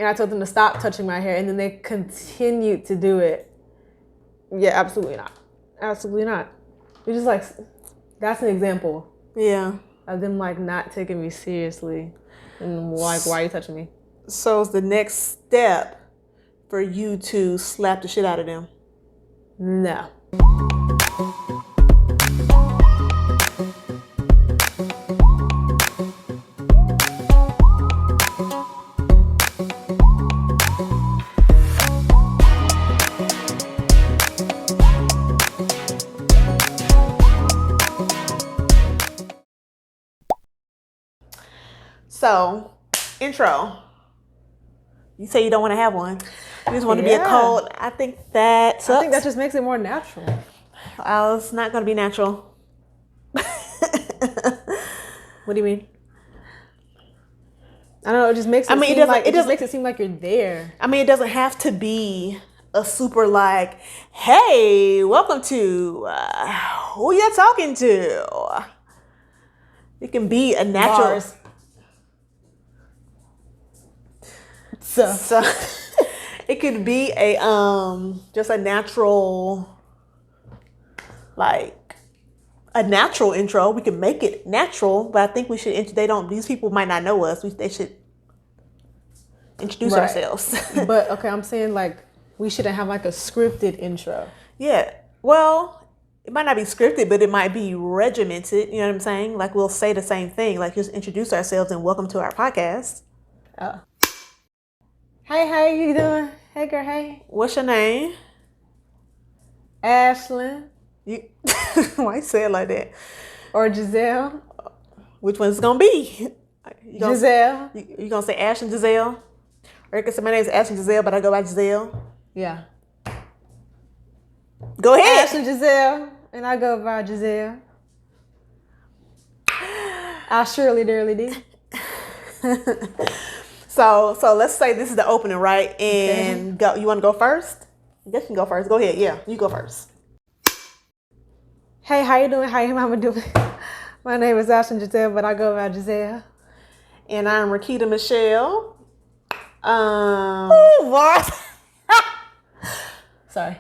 and I told them to stop touching my hair, and then they continued to do it. Yeah, absolutely not. Absolutely not. It's just like, that's an example. Yeah. Of them like not taking me seriously. And like, why are you touching me? So it's the next step for you to slap the shit out of them. No. So, intro. You say you don't want to have one. You just want to be a cold. I think that sucks. I think that just makes it more natural. It's not going to be natural. What do you mean? I don't know. It just makes it seem like you're there. I mean, it doesn't have to be a super like, hey, welcome to who you're talking to. It can be a natural. Bars. So it could be a just a natural, like a natural intro. We can make it natural, but I think we should. These people might not know us. They should introduce ourselves. But okay, I'm saying like we shouldn't have like a scripted intro. Yeah. Well, it might not be scripted, but it might be regimented. You know what I'm saying? Like we'll say the same thing. Like just introduce ourselves and welcome to our podcast. Oh. Hey, how you doing? Hey, girl, hey. What's your name? Ashlyn. Why you say it like that? Or Jazelle. Which one's it gonna be? Jazelle. You gonna say Ash and Jazelle? Or you can say my name is Ash and Jazelle, but I go by Jazelle. Yeah. Go ahead. Ash and Jazelle, and I go by Jazelle. I surely dearly do. So let's say this is the opening, right? And go. You want to go first? I guess you can go first. Go ahead. Yeah, you go first. Hey, how you doing? How your mama doing? My name is Ashlyn Jazelle, but I go by Jazelle. And I'm Rikita Michelle. Sorry.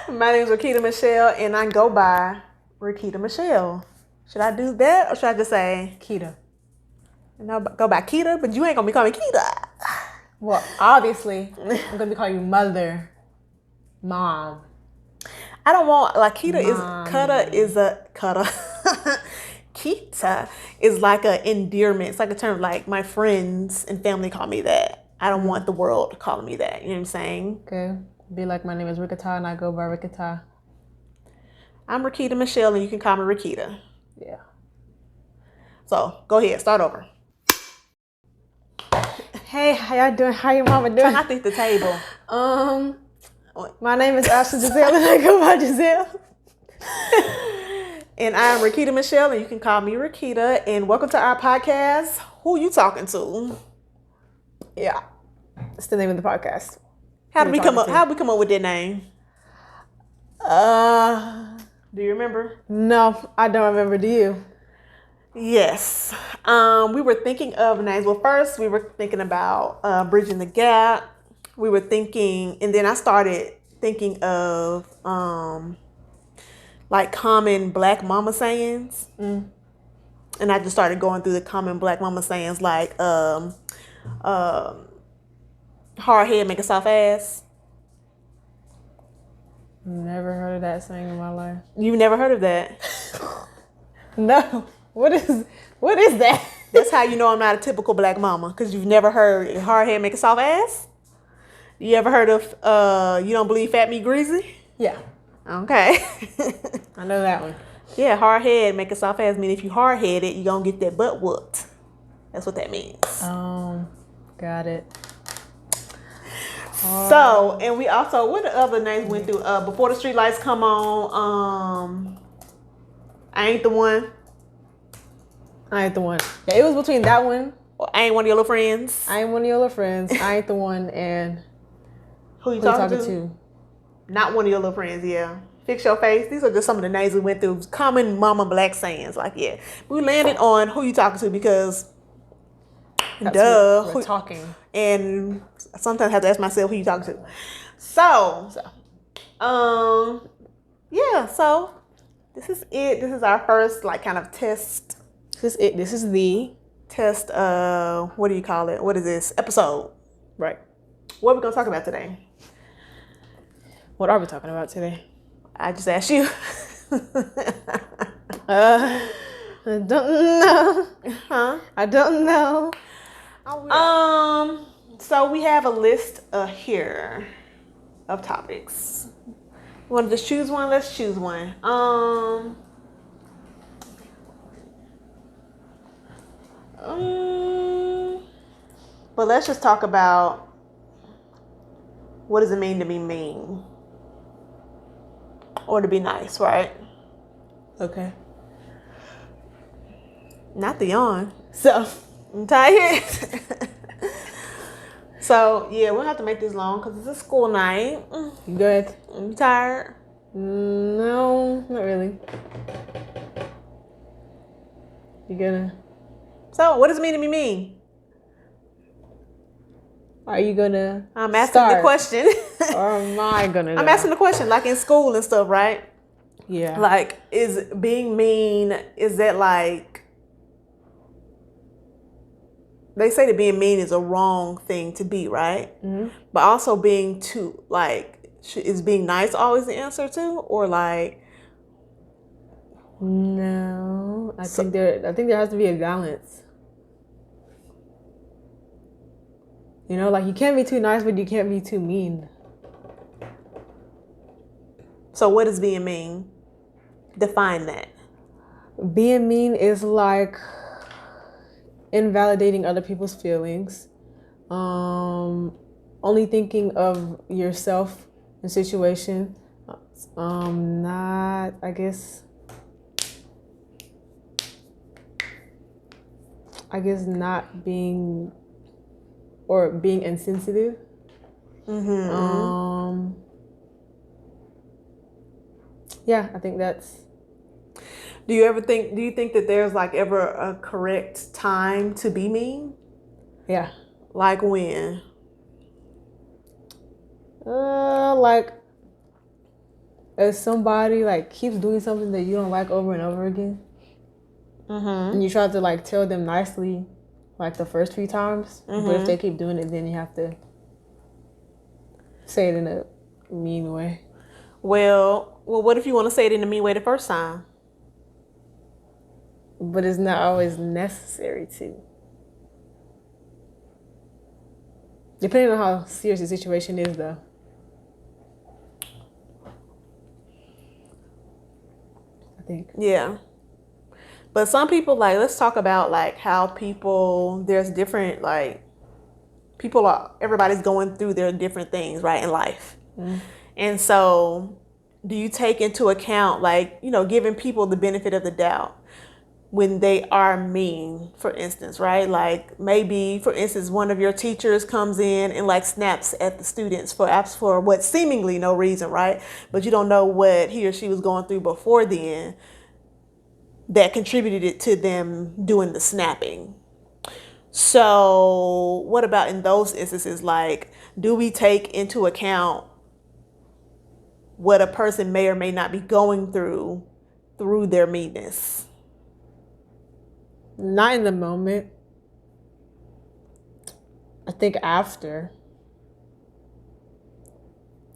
My name is Rikita Michelle, and I go by Rikita Michelle. Should I do that, or should I just say Kita? No, go by Kita, but you ain't gonna be calling me Kita. Well, obviously, I'm gonna be calling you mother, mom. I don't want like Kita Kita is like an endearment. It's like a term like my friends and family call me that. I don't want the world calling me that. You know what I'm saying? Okay. Be like my name is Rikita and I go by Rikita. I'm Rikita Michelle and you can call me Rikita. Yeah. So go ahead, start over. Hey, how y'all doing? How your mama doing? Try not to hit the table. My name is Ashlyn Jazelle and I go by Jazelle. And I'm Rikita Michelle and you can call me Rikita. And welcome to our podcast. Who you talking to? Yeah. It's the name of the podcast. How did we come up with that name? Do you remember? No, I don't remember. Do you? Yes. We were thinking of names. Well, first we were thinking about bridging the gap. We were thinking, and then I started thinking of like common Black mama sayings. And I just started going through the common Black mama sayings like hard head make a soft ass. Never heard of that saying in my life. You've never heard of that? No. What is that? That's how you know I'm not a typical Black mama, because you've never heard hard head make a soft ass? You ever heard of you don't believe fat meat greasy? Yeah. Okay. I know that one. Yeah, hard head make a soft ass mean if you hard headed, you gonna get that butt whooped. That's what that means. Got it. So, and we also, what the other names went through? Before the street lights come on, I ain't the one. I ain't the one. Yeah, it was between that one. I ain't one of your little friends. I ain't one of your little friends. I ain't the one. And who you talking to? Not one of your little friends, yeah. Fix your face. These are just some of the names we went through. Common mama Black sayings. Like, yeah. We landed on who you talking to because That's Duh. We're talking. And sometimes I have to ask myself who you talking to. So, yeah. So this is it. This is our first like kind of test. This is it. This is the test. What do you call it? What is this episode? Right. What are we gonna talk about today? What are we talking about today? I just asked you. I don't know. Huh? I don't know. So we have a list here of topics. You want to just choose one? Let's choose one. But let's just talk about what does it mean to be mean or to be nice, right? Okay. Not the yawn. So I'm tired. So yeah, we'll have to make this long because it's a school night. You good? You tired? No, not really. You gonna? So what does it mean to be mean? Are you gonna? I'm asking the question. Or am I gonna? I'm asking the question, like in school and stuff, right? Yeah. Like, is being mean, is that like, they say that being mean is a wrong thing to be, right? Mm-hmm. But also being too, like, is being nice always the answer too? Or like, no, I think there has to be a balance. You know, like you can't be too nice, but you can't be too mean. So what is being mean? Define that. Being mean is like invalidating other people's feelings. Only thinking of yourself in situation. Not, I guess not being, or being insensitive. Mm-hmm. Yeah, I think that's. Do you think that there's like ever a correct time to be mean? Yeah. Like when? Like if somebody like keeps doing something that you don't like over and over again, and you try to like tell them nicely, like the first few times, but if they keep doing it, then you have to say it in a mean way. Well, what if you want to say it in a mean way the first time? But it's not always necessary to. Depending on how serious the situation is, though. I think. Yeah. But some people, like, let's talk about, like, how people, there's different, like, everybody's going through their different things, right, in life. Mm-hmm. And so, do you take into account, like, you know, giving people the benefit of the doubt when they are mean, for instance, right? Like maybe, for instance, one of your teachers comes in and like snaps at the students for what seemingly no reason, right? But you don't know what he or she was going through before then that contributed to them doing the snapping. So what about in those instances? Like, do we take into account what a person may or may not be going through their meanness? Not in the moment. I think after.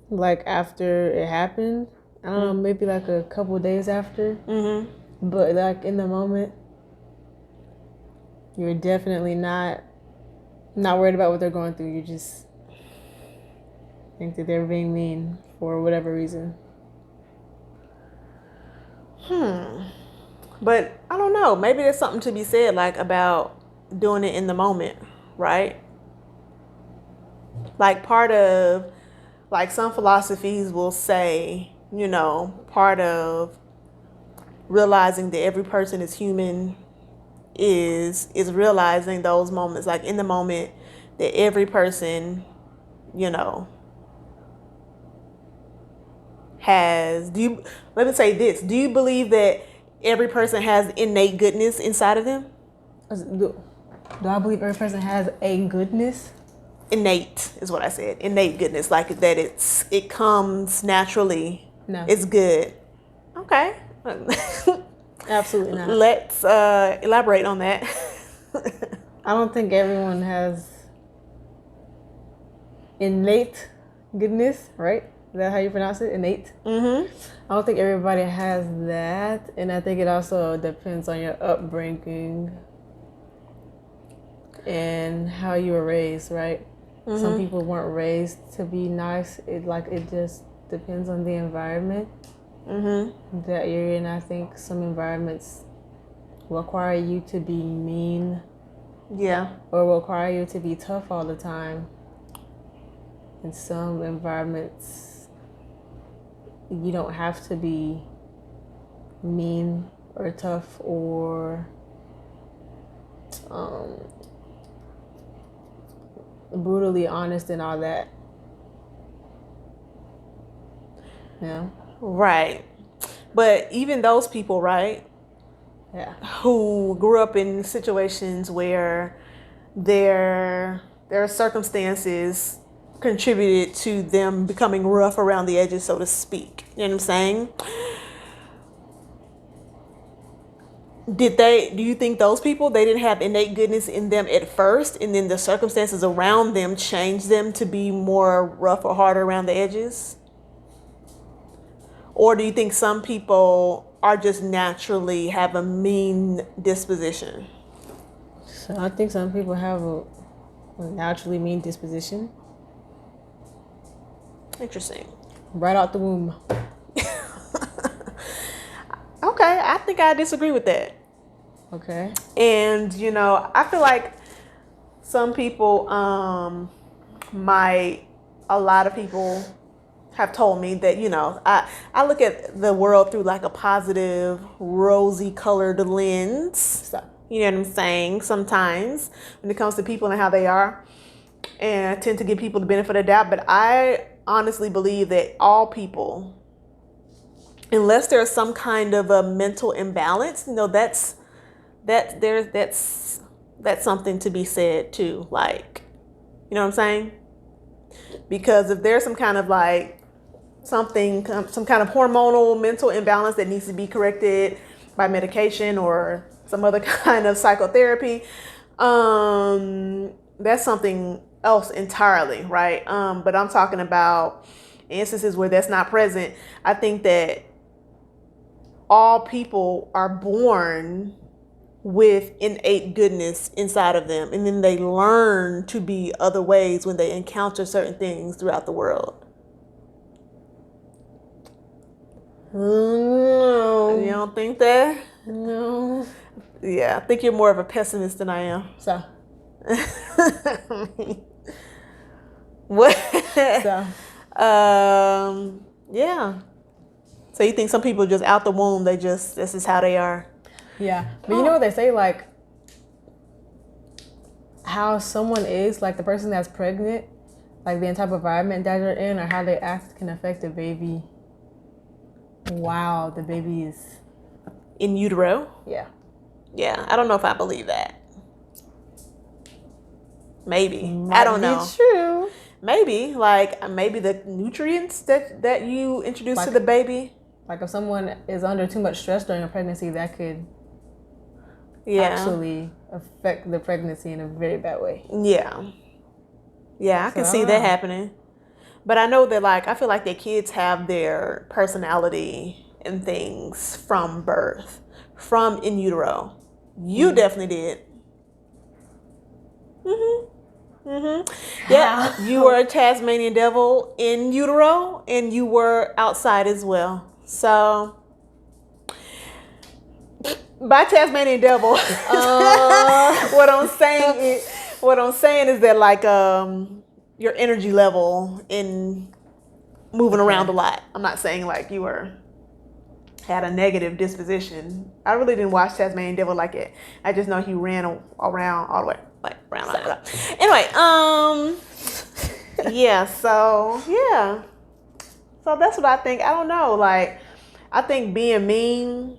Like after it happened. I don't know, maybe like a couple days after. Mm-hmm. But like in the moment, you're definitely not worried about what they're going through. You just think that they're being mean for whatever reason. But I don't know. Maybe there's something to be said like about doing it in the moment, right? Like part of, like some philosophies will say, you know, part of realizing that every person is human is realizing those moments, like in the moment that every person, you know, has. Let me say this. Do you believe that every person has innate goodness inside of them? Do I believe every person has a goodness? Innate is what I said. Innate goodness, like that. It comes naturally. No. It's good. Okay. Absolutely not. Let's elaborate on that. I don't think everyone has innate goodness, right? Is that how you pronounce it? Innate? Mm-hmm. I don't think everybody has that. And I think it also depends on your upbringing and how you were raised, right? Mm-hmm. Some people weren't raised to be nice. It just depends on the environment that you're in. I think some environments require you to be mean. Yeah. Or require you to be tough all the time. In some environments, you don't have to be mean or tough or brutally honest and all that. Yeah. Right. But even those people, right? Yeah. Who grew up in situations where their circumstances contributed to them becoming rough around the edges, so to speak. You know what I'm saying? Do you think those people, they didn't have innate goodness in them at first, and then the circumstances around them changed them to be more rough or harder around the edges? Or do you think some people are just naturally have a mean disposition? So I think some people have a naturally mean disposition. Interesting. Right out the womb. Okay, I think I disagree with that. Okay. And, I feel like some people a lot of people have told me that, I look at the world through like a positive, rosy colored lens. Stop. You know what I'm saying? Sometimes when it comes to people and how they are. And I tend to give people the benefit of the doubt. But I honestly believe that all people, unless there's some kind of a mental imbalance, that's something to be said too. Like, you know what I'm saying? Because if there's some kind of like some kind of hormonal mental imbalance that needs to be corrected by medication or some other kind of psychotherapy, that's something else entirely, right? But I'm talking about instances where that's not present. I think that all people are born with innate goodness inside of them, and then they learn to be other ways when they encounter certain things throughout the world. No. You don't think that? No. Yeah, I think you're more of a pessimist than I am. So. What? So. Yeah. So you think some people just out the womb, this is how they are? Yeah. But you know what they say, like, how someone is, like the person that's pregnant, like the type of environment that they're in or how they act can affect the baby. Wow, the baby is in utero? Yeah. Yeah, I don't know if I believe that. Maybe. I don't know. True. Maybe the nutrients that you introduce to the baby. Like if someone is under too much stress during a pregnancy, that could actually affect the pregnancy in a very bad way. Yeah. Yeah, I can see that happening. But I know that I feel like that kids have their personality and things from birth, from in utero. You definitely did. Yeah, you were a Tasmanian devil in utero, and you were outside as well. So, by Tasmanian devil, what I'm saying is that your energy level in moving around a lot. I'm not saying you had a negative disposition. I really didn't watch Tasmanian Devil like it. I just know he ran around all the way around. Anyway, so that's what I think. I don't know. I think being mean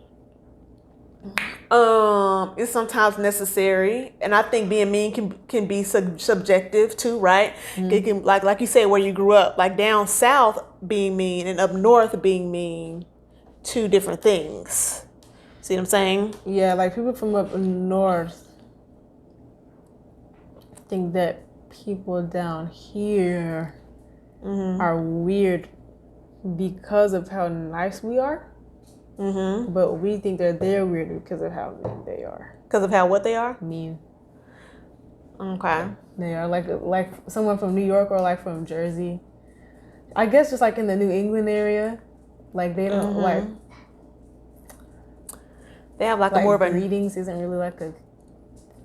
is sometimes necessary, and I think being mean can be subjective too, right? It can like you said, where you grew up, like down south being mean and up north being mean, two different things. See what I'm saying? Yeah, like people from up north think that people down here are weird because of how nice we are. But we think that they're weird because of how mean they are. Because of how what they are? Mean. Okay. They are like someone from New York or like from Jersey. I guess just like in the New England area, like they don't like. They have like a more of a greetings isn't really like a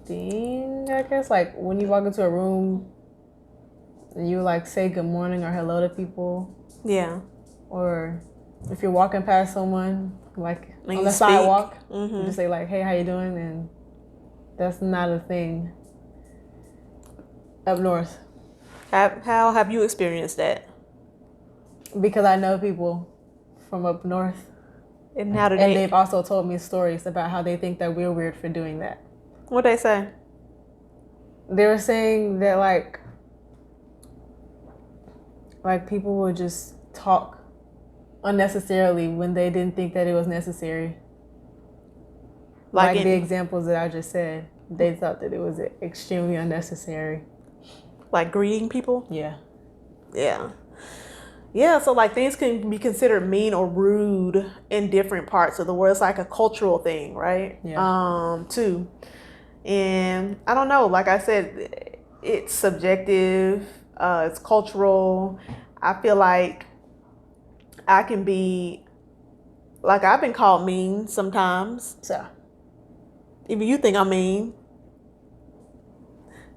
thing. I guess like when you walk into a room, and you like say good morning or hello to people. Yeah. Or if you're walking past someone like and on the sidewalk, you just say like, "Hey, how you doing?" And that's not a thing up north. How have you experienced that? Because I know people from up north. And how do and they've also told me stories about how they think that we're weird for doing that. What'd they say? They were saying that like people would just talk unnecessarily when they didn't think that it was necessary. Like the examples that I just said, they thought that it was extremely unnecessary. Like greeting people? Yeah. Yeah. Yeah, so like things can be considered mean or rude in different parts of the world. It's like a cultural thing, right? Yeah. Too. And I don't know, like I said, it's subjective, it's cultural. I feel like I can be, like I've been called mean sometimes. So. Even you think I'm mean.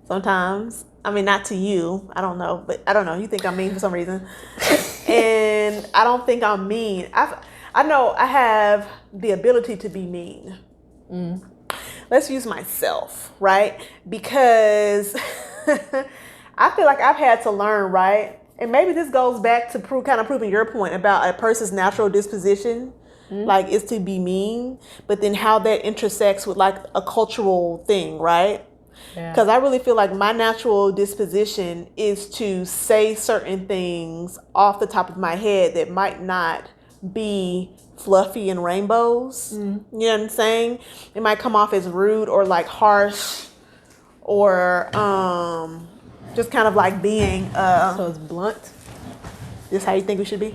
Sometimes. I mean, not to you. I don't know. But I don't know. You think I'm mean for some reason. And I don't think I'm mean. I know I have the ability to be mean. Let's use myself, right? Because I feel like I've had to learn, right? And maybe this goes back to proving your point about a person's natural disposition, like is to be mean, but then how that intersects with like a cultural thing, right? Because I really feel like my natural disposition is to say certain things off the top of my head that might not be fluffy and rainbows. You know what I'm saying? It might come off as rude or like harsh or just kind of like being so it's blunt. This how you think we should be?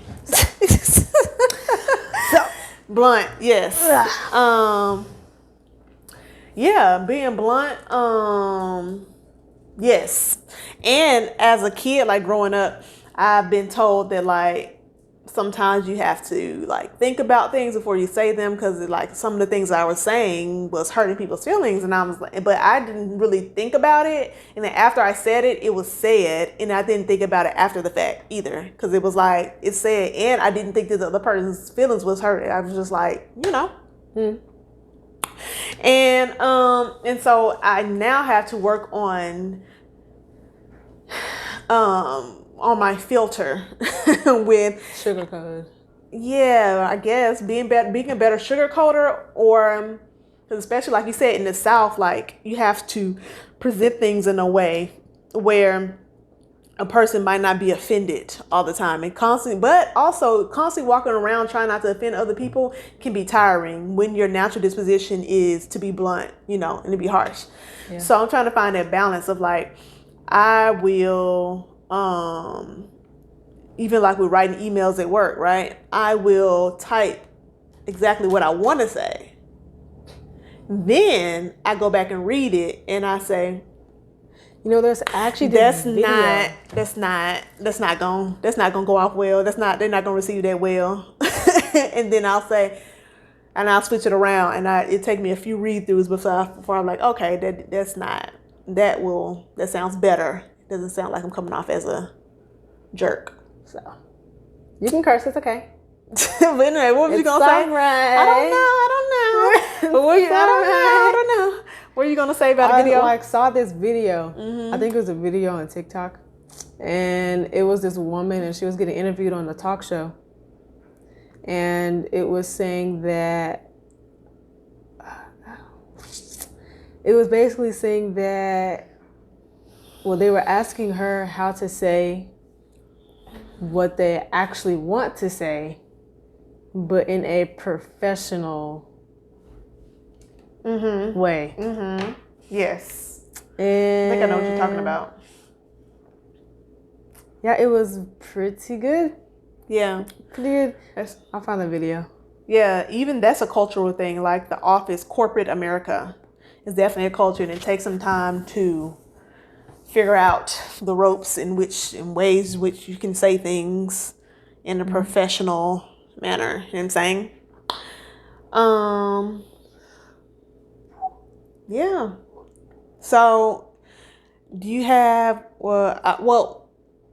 Blunt, yes. Yeah, being blunt, yes. And as a kid, like growing up, I've been told that like sometimes you have to like think about things before you say them, because like some of the things I was saying was hurting people's feelings, and I was like, but I didn't really think about it. And then after I said it, it was said, and I didn't think about it after the fact either, because it was like it's said, and I didn't think that the other person's feelings was hurt. I was just like, you know. And so I now have to work on my filter with sugarcoat. Yeah, I guess being a better sugarcoater, or because especially like you said in the South, like you have to present things in a way where a person might not be offended all the time, and but also constantly walking around trying not to offend other people can be tiring when your natural disposition is to be blunt, you know, and to be harsh. Yeah. So I'm trying to find that balance of like, I will, even like with writing emails at work, right? I will type exactly what I want to say. Then I go back and read it and I say, you know, there's actually that's not gonna go off well. They're not gonna receive that well. And then I'll say, and I'll switch it around, and it take me a few read throughs before I'm like, okay, that sounds better. It doesn't sound like I'm coming off as a jerk. So you can curse, it's okay. But anyway, what was you gonna say? Right. I don't know. I don't know. What are you gonna say about the video? I saw this video. I think it was a video on TikTok, and it was this woman, and she was getting interviewed on a talk show, and it was saying that it was basically saying that, well, they were asking her how to say what they actually want to say, but in a professional way. Yes. And I think I know what you're talking about. Yeah, it was pretty good. Yeah. Pretty good. I'll find the video. Yeah, even that's a cultural thing. Like The Office, corporate America is definitely a culture, and it takes some time to figure out the ropes in ways which you can say things in a professional manner. You know what I'm saying? Yeah. So, do you have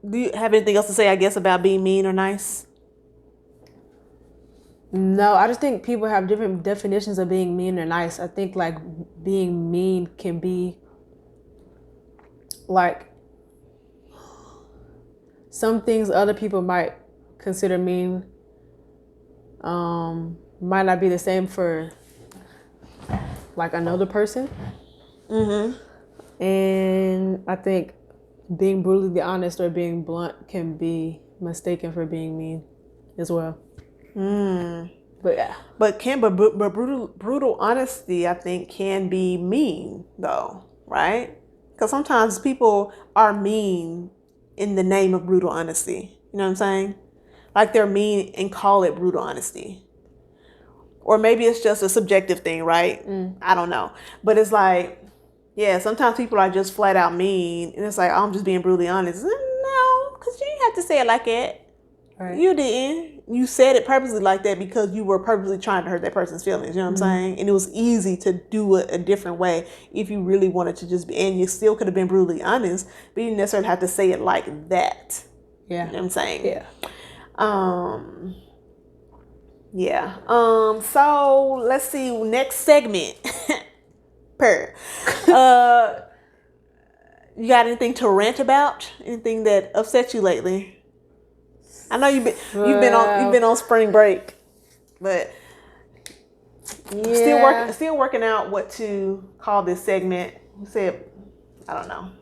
do you have anything else to say, I guess, about being mean or nice? No, I just think people have different definitions of being mean or nice. I think like being mean can be like some things other people might consider mean might not be the same for like another person. And I think being brutally honest or being blunt can be mistaken for being mean as well. But yeah. But brutal honesty, I think, can be mean though, right? Because sometimes people are mean in the name of brutal honesty. You know what I'm saying? Like they're mean and call it brutal honesty. Or maybe it's just a subjective thing, right? I don't know. But it's like, yeah, sometimes people are just flat out mean. And it's like, oh, I'm just being brutally honest. No, because you didn't have to say it like that. Right. You didn't. You said it purposely like that because you were purposely trying to hurt that person's feelings. You know what I'm saying? And it was easy to do it a different way if you really wanted to just be. And you still could have been brutally honest, but you didn't necessarily have to say it like that. Yeah. You know what I'm saying? Yeah. Yeah. So let's see. Next segment. You got anything to rant about? Anything that upset you lately? I know you've been on spring break, but still working out what to call this segment. You said, I don't know.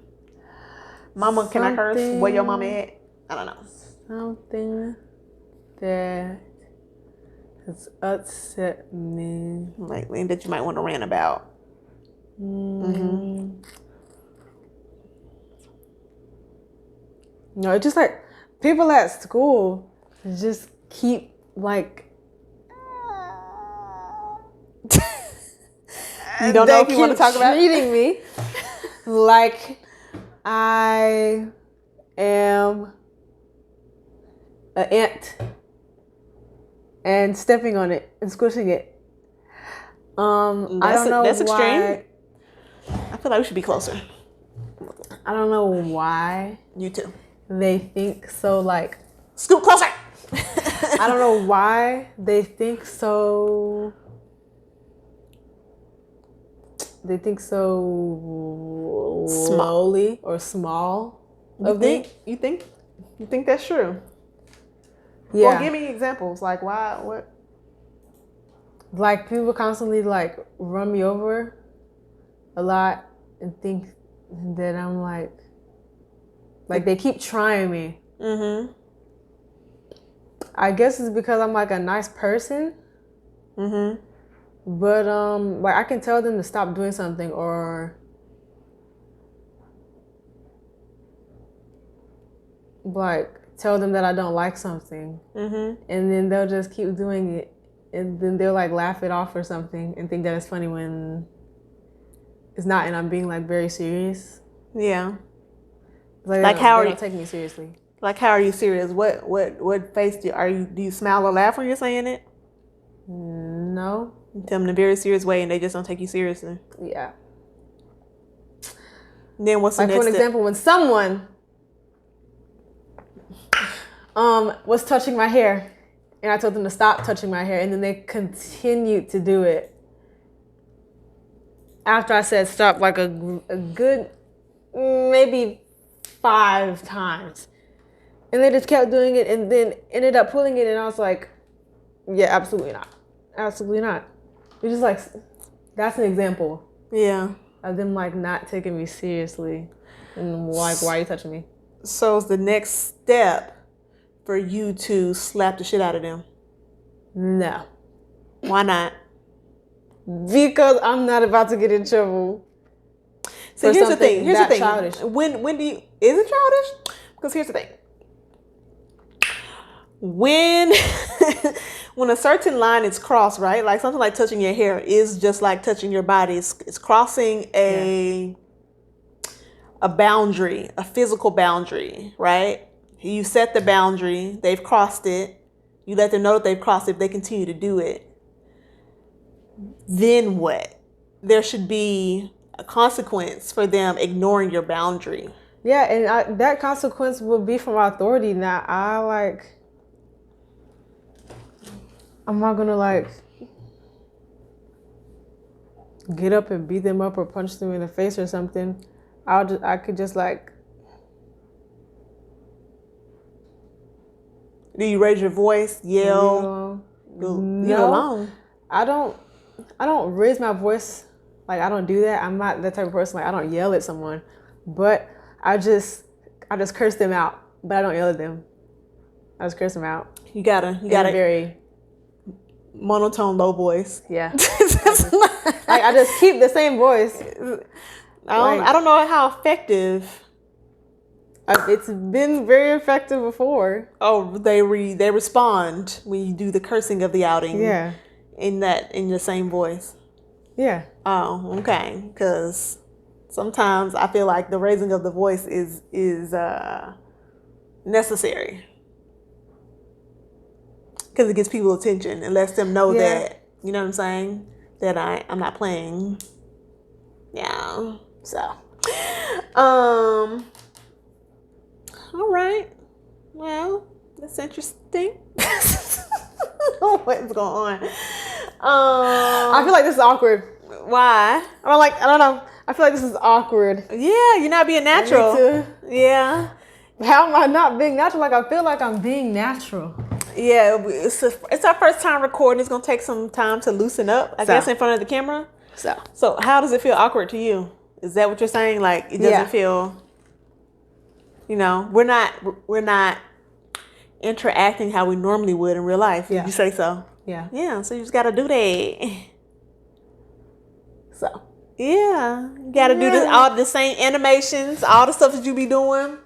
Mama, can I curse? Where your mama at? I don't know. Something that has upset me lately that you might want to rant about. No, it's just like people at school just keep like you don't know if you want to talk about treating me like I am an ant and stepping on it and squishing it. I don't know that's why. Extreme. I feel like we should be closer. I don't know why. You too. They think so like. Scoot closer. I don't know why they think so. They think so slowly or small. You think that's true? Yeah. Well, give me examples. Like why? What? Like people constantly like run me over a lot and think that I'm like they keep trying me. I guess it's because I'm like a nice person. But like I can tell them to stop doing something or like tell them that I don't like something. And then they'll just keep doing it. And then they'll like laugh it off or something and think that it's funny when it's not, and I'm being like very serious. Yeah. Like how they don't take me seriously. Like how are you serious? What face do you smile or laugh when you're saying it? No. You tell them in a very serious way and they just don't take you seriously. Yeah. And then what's the next for an example, when someone was touching my hair and I told them to stop touching my hair and then they continued to do it after I said stop like a good maybe 5 times. And they just kept doing it and then ended up pulling it and I was like, yeah, absolutely not. Absolutely not. It's just like, that's an example. Yeah. of them like not taking me seriously, and like, why are you touching me? So it's the next step for you to slap the shit out of them. No. Why not? Because I'm not about to get in trouble. So here's the thing. Here's the thing. Childish. When do you, is it childish? Because here's the thing. When when a certain line is crossed, right? Like something like touching your hair is just like touching your body. It's crossing a boundary, a physical boundary, right? You set the boundary, they've crossed it. You let them know that they've crossed it. If they continue to do it, then what? There should be a consequence for them ignoring your boundary. Yeah, and that consequence would be from authority. Now, I'm not gonna like get up and beat them up or punch them in the face or something. I could just like. Do you raise your voice, yell? Leave alone. I don't raise my voice. Like, I don't do that. I'm not that type of person. Like, I don't yell at someone, but I just curse them out. But I don't yell at them. I just curse them out. You gotta very monotone, low voice. Yeah. Like, I just keep the same voice. I don't know how effective. It's been very effective before. Oh, they respond when you do the cursing of the outing. Yeah. In the same voice. Yeah. Oh, okay. Because sometimes I feel like the raising of the voice is necessary. Because it gets people attention and lets them know that, you know what I'm saying, that I'm not playing. Yeah. So, all right. Well, that's interesting. What's going on? I feel like this is awkward. Why? I don't know. I feel like this is awkward. Yeah, you're not being natural. Yeah. How am I not being natural? Like, I feel like I'm being natural. Yeah, it's our first time recording. It's gonna take some time to loosen up, I guess, in front of the camera. So how does it feel awkward to you? Is that what you're saying? Like, it doesn't feel, we're not interacting how we normally would in real life. Did you say so? Yeah. Yeah, so you just gotta do that. So. Yeah. You gotta do all the same animations, all the stuff that you be doing.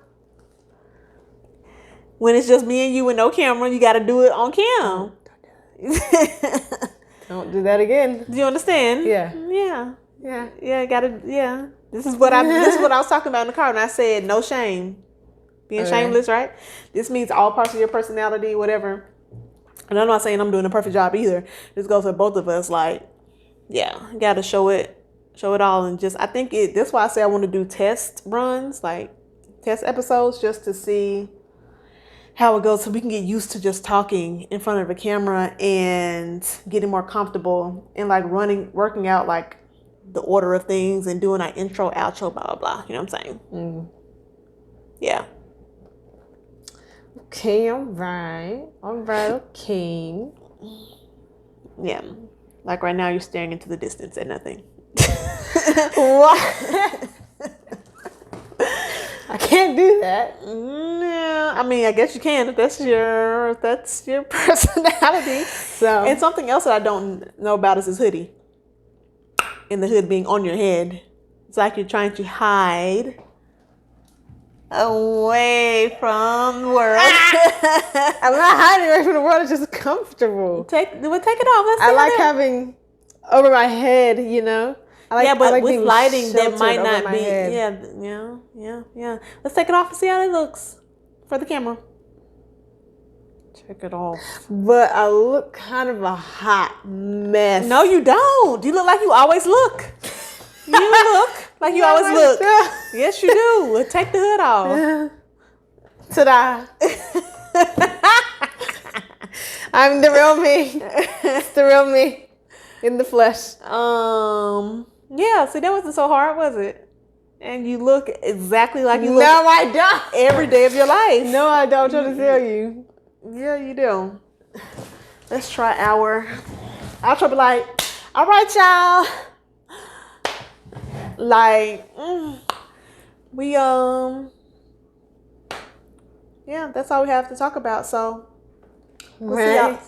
When it's just me and you with no camera, you gotta do it on cam. Don't do that again. Do you understand? Yeah. Yeah. Yeah. Yeah, This is what I was talking about in the car when I said no shame. Being shameless, right? This means all parts of your personality, whatever. And I'm not saying I'm doing a perfect job either. This goes for both of us. Like, you gotta show it all, and just, I think that's why I say I want to do test runs, like test episodes, just to see how it goes, so we can get used to just talking in front of a camera and getting more comfortable and like working out like the order of things and doing our intro, outro, blah, blah, blah. You know what I'm saying? Mm. Yeah. Okay, all right, okay. Yeah. Like right now, you're staring into the distance at nothing. What? I can't do that. Yeah, I mean, I guess you can if that's your personality. So, and something else that I don't know about is this hoodie. And the hood being on your head. It's like you're trying to hide away from the world. I'm not hiding away from the world. It's just comfortable. Take it off. I like having over my head, but with lighting, that might not be. Head. Yeah. Let's take it off and see how it looks for the camera. Check it off. But I look kind of a hot mess. No, you don't. You look like you always look. You look like you always look. Yes, you do. Take the hood off. Ta-da. I'm the real me. It's the real me in the flesh. Yeah, see, that wasn't so hard, was it? And you look exactly like you look. No, I don't. Every day of your life. No, I don't. I'm trying to tell you. Yeah, you do. Let's try our outro. Be like, all right, y'all. Like, we yeah, that's all we have to talk about. So we'll see y'all.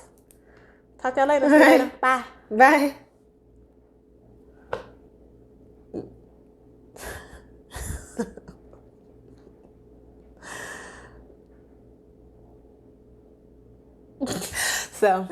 Talk to y'all later. See you later. Bye. Bye. So